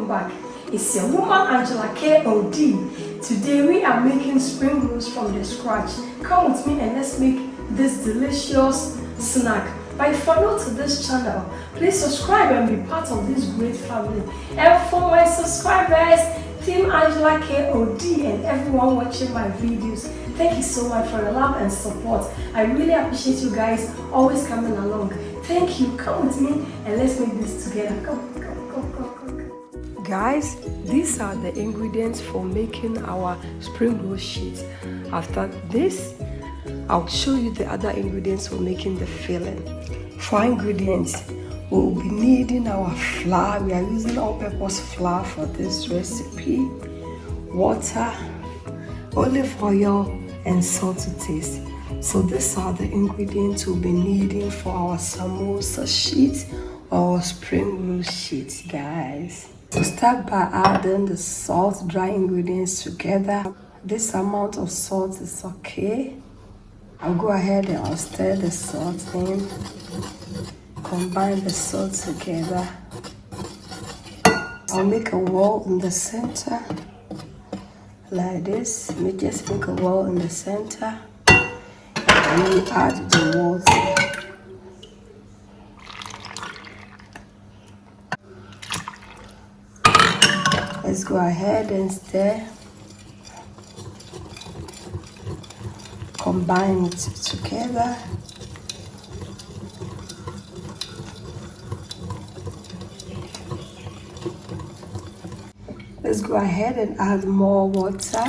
back. It's your woman Angela KOD. Today we are making spring rolls from the scratch. Come with me and let's make this delicious snack. But if you're new to this channel, please subscribe and be part of this great family. And for my subscribers, Team Angela KOD and everyone watching my videos, thank you so much for your love and support. I really appreciate you guys always coming along. Thank you. Come with me and let's make this together. Come. Guys, these are the ingredients for making our spring roll sheet. After this, I'll show you the other ingredients for making the filling. For ingredients, we'll be needing our flour. We are using all-purpose flour for this recipe, water, olive oil, and salt to taste. So these are the ingredients we'll be needing for our samosa sheet or spring roll sheet, guys. So start by adding the salt, dry ingredients together. This amount of salt is okay. I'll go ahead and I'll stir the salt in. Combine the salt together. I'll make a wall in the center like this. Just make a wall in the center and then we add the water. Let's go ahead and stir. Combine it together. Let's go ahead and add more water.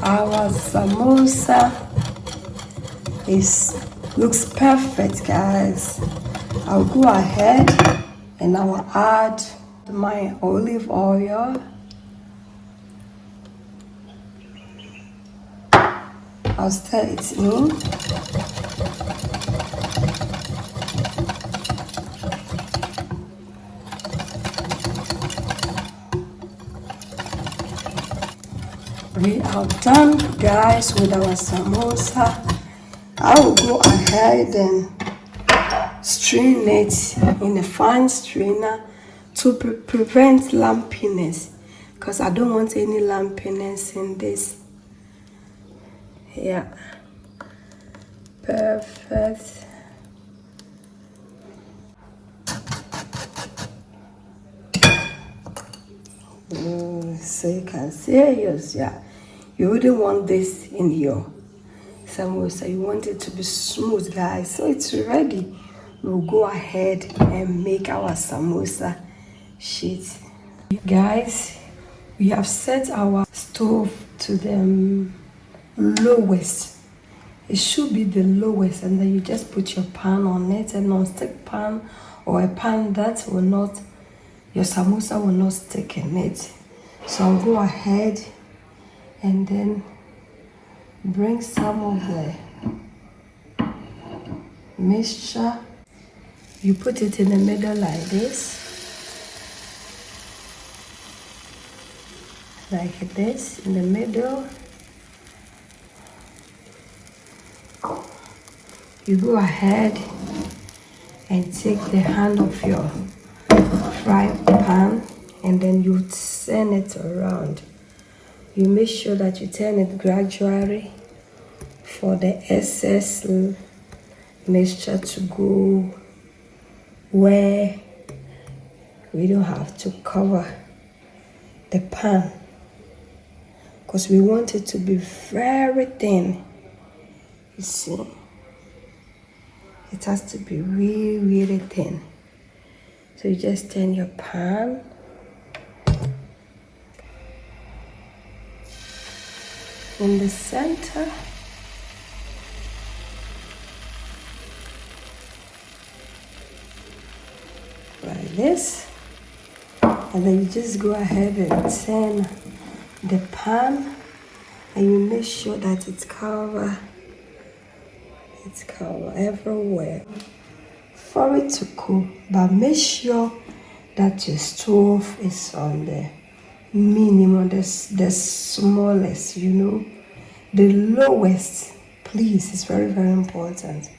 Our samosa looks perfect, guys. I'll go ahead and I will add my olive oil. I'll stir it in. We are done, guys, with our samosa. I will go ahead and strain it in a fine strainer to prevent lumpiness, because I don't want any lumpiness in this. Yeah, perfect. So you can see yours. Yeah, you wouldn't want this in your samosa. You want it to be smooth, guys. So it's ready. We'll go ahead and make our samosa sheet. Guys, we have set our stove to the lowest. It should be the lowest, and then you just put your pan on it, a non-stick pan or a pan that will not, your samosa will not stick in it. So I'll go ahead and then bring some of the mixture. You put it in the middle like this. Like this, in the middle. You go ahead and take the hand of your fry pan and then you turn it around. You make sure that you turn it gradually for the excess mixture to go where we don't have to cover the pan, because we want it to be very thin. You see, it has to be really, really thin. So you just turn your pan. In the center. Like this. And then you just go ahead and turn the pan and you make sure that it's covered everywhere for it to cook. But make sure that your stove is on the minimum, the smallest, the lowest Please, it's very, very important.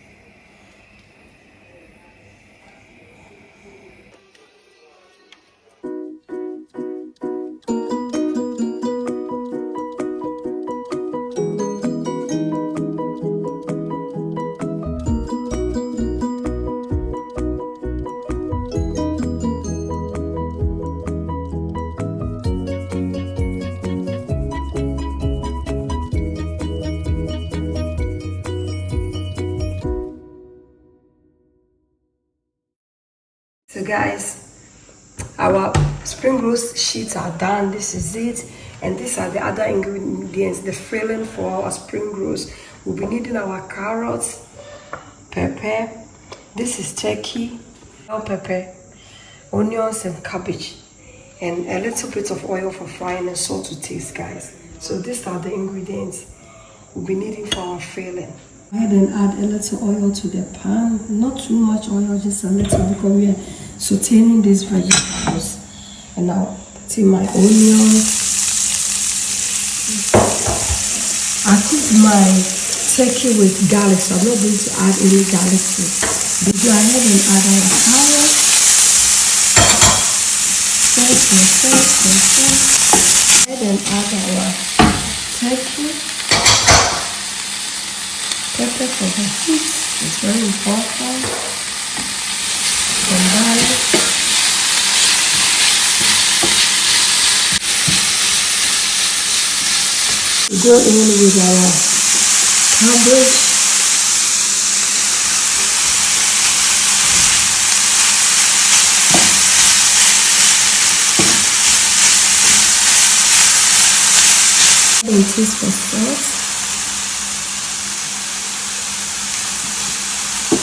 So guys, our spring rolls sheets are done. This is it, and these are the other ingredients, the filling for our spring rolls. We'll be needing our carrots, pepper, this is turkey, bell pepper, onions and cabbage, and a little bit of oil for frying and salt to taste, guys. So these are the ingredients we'll be needing for our filling. Go ahead and add a little oil to the pan. Not too much oil, just a little, because we are sauteing these vegetables. And now put in my onions. I cook my turkey with garlic, so I'm not going to add any garlic to it. We go ahead and add our carrots. Ahead and add our turkey. Pepper for the heat is very important. And garlic. We go in with our cabbage. And taste for salt.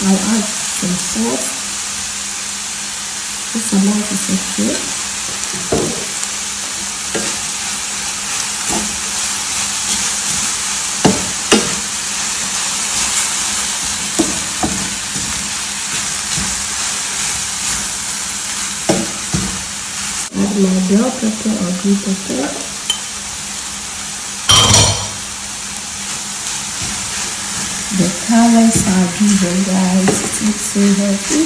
I'll add some salt. This amount is okay. Add my bell pepper or green pepper. The colors are given, guys. It looks so healthy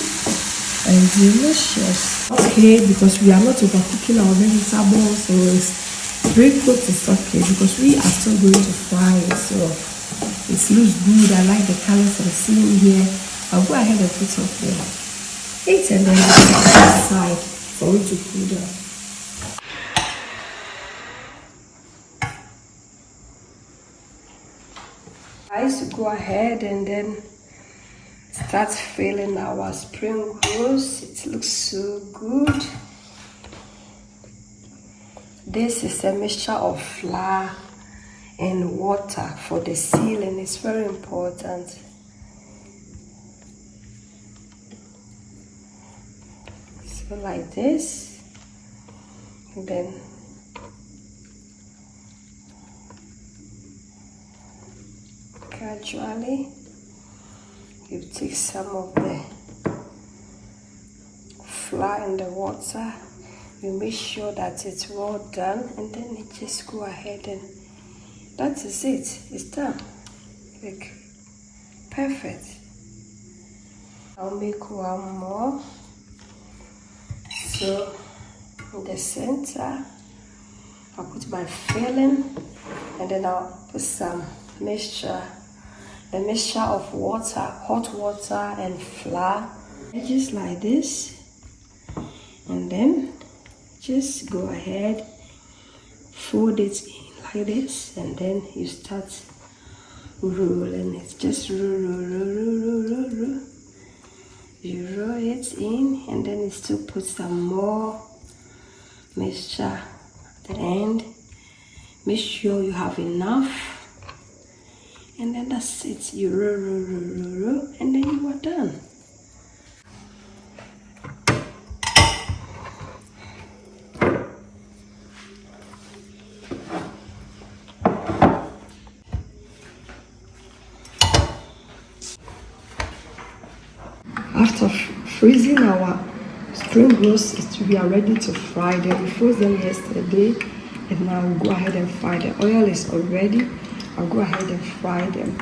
and delicious. Okay, because we are not overcooking our vegetables, so it's pre-cooked, it's okay, because we are still going to fry it, so it looks good. I like the colors I'm seeing here. I'll go ahead and put up there. It and then aside for it to cool down. Guys, go ahead and then start filling our spring rolls. It looks so good. This is a mixture of flour and water for the sealing. It's very important. So like this, and then gradually you take some of the flour in the water, you make sure that it's well done, and then you just go ahead and that is it. It's done. Like perfect. I'll make one more. So in the center I'll put my filling, and then I'll put some mixture. The mixture of water, hot water and flour, just like this, and then just go ahead, fold it in like this, and then you start rolling it. Just roll. You roll it in, and then you still put some more mixture at the end. Make sure you have enough. And then that's it. You roll, and then you are done. After freezing our spring rolls, we are ready to fry them. We froze them yesterday, and now we'll go ahead and fry them. Oil is already. I'll go ahead and fry them.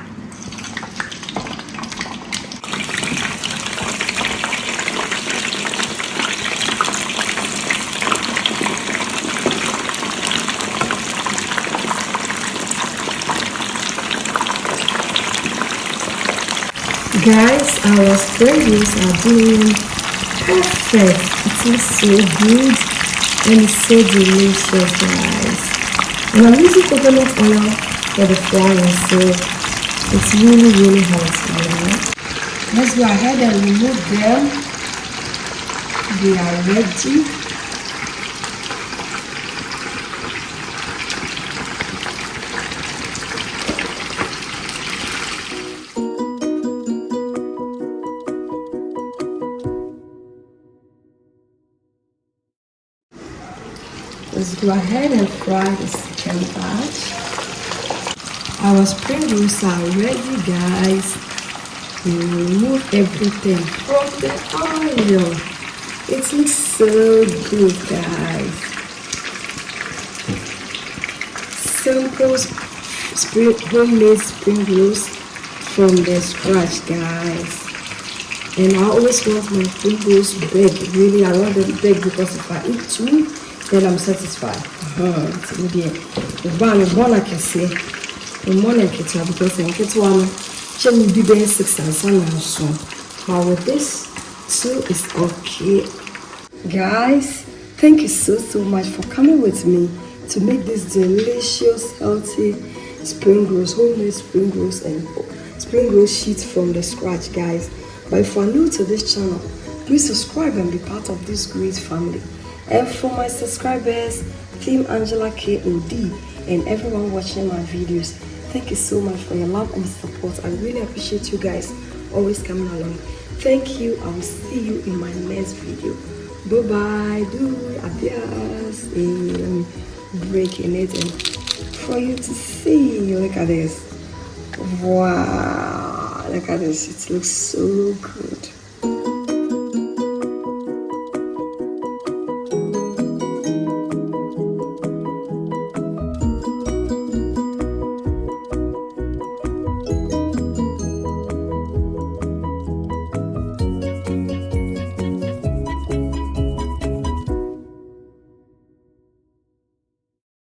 Guys, our spreads are doing perfect. It is so good and it's so delicious, guys. And I'm using coconut oil for the frying, so it's really hot. Let's go ahead and remove them. They are ready. Let's go ahead and fry the second batch. Our spring rolls are ready, guys. We remove everything from the oil. It looks so good, guys. Simple homemade spring rolls from the scratch, guys. And I always want my spring rolls big. Really, I want them big because if I eat two, then I'm satisfied. One I can say, one I can tell because I get one. She will be there 6 and 7 and so. But with this, 2 is okay. Guys, thank you so much for coming with me to make this delicious, healthy spring rolls, homemade spring rolls and spring roll sheets from the scratch, guys. But if you are new to this channel, please subscribe and be part of this great family. And for my subscribers, Team Angela KOD, and everyone watching my videos, thank you so much for your love and support. I really appreciate you guys always coming along. Thank you. I will see you in my next video. Bye bye. Adios. I'm breaking it and for you to see. Look at this. Wow. Look at this. It looks so good.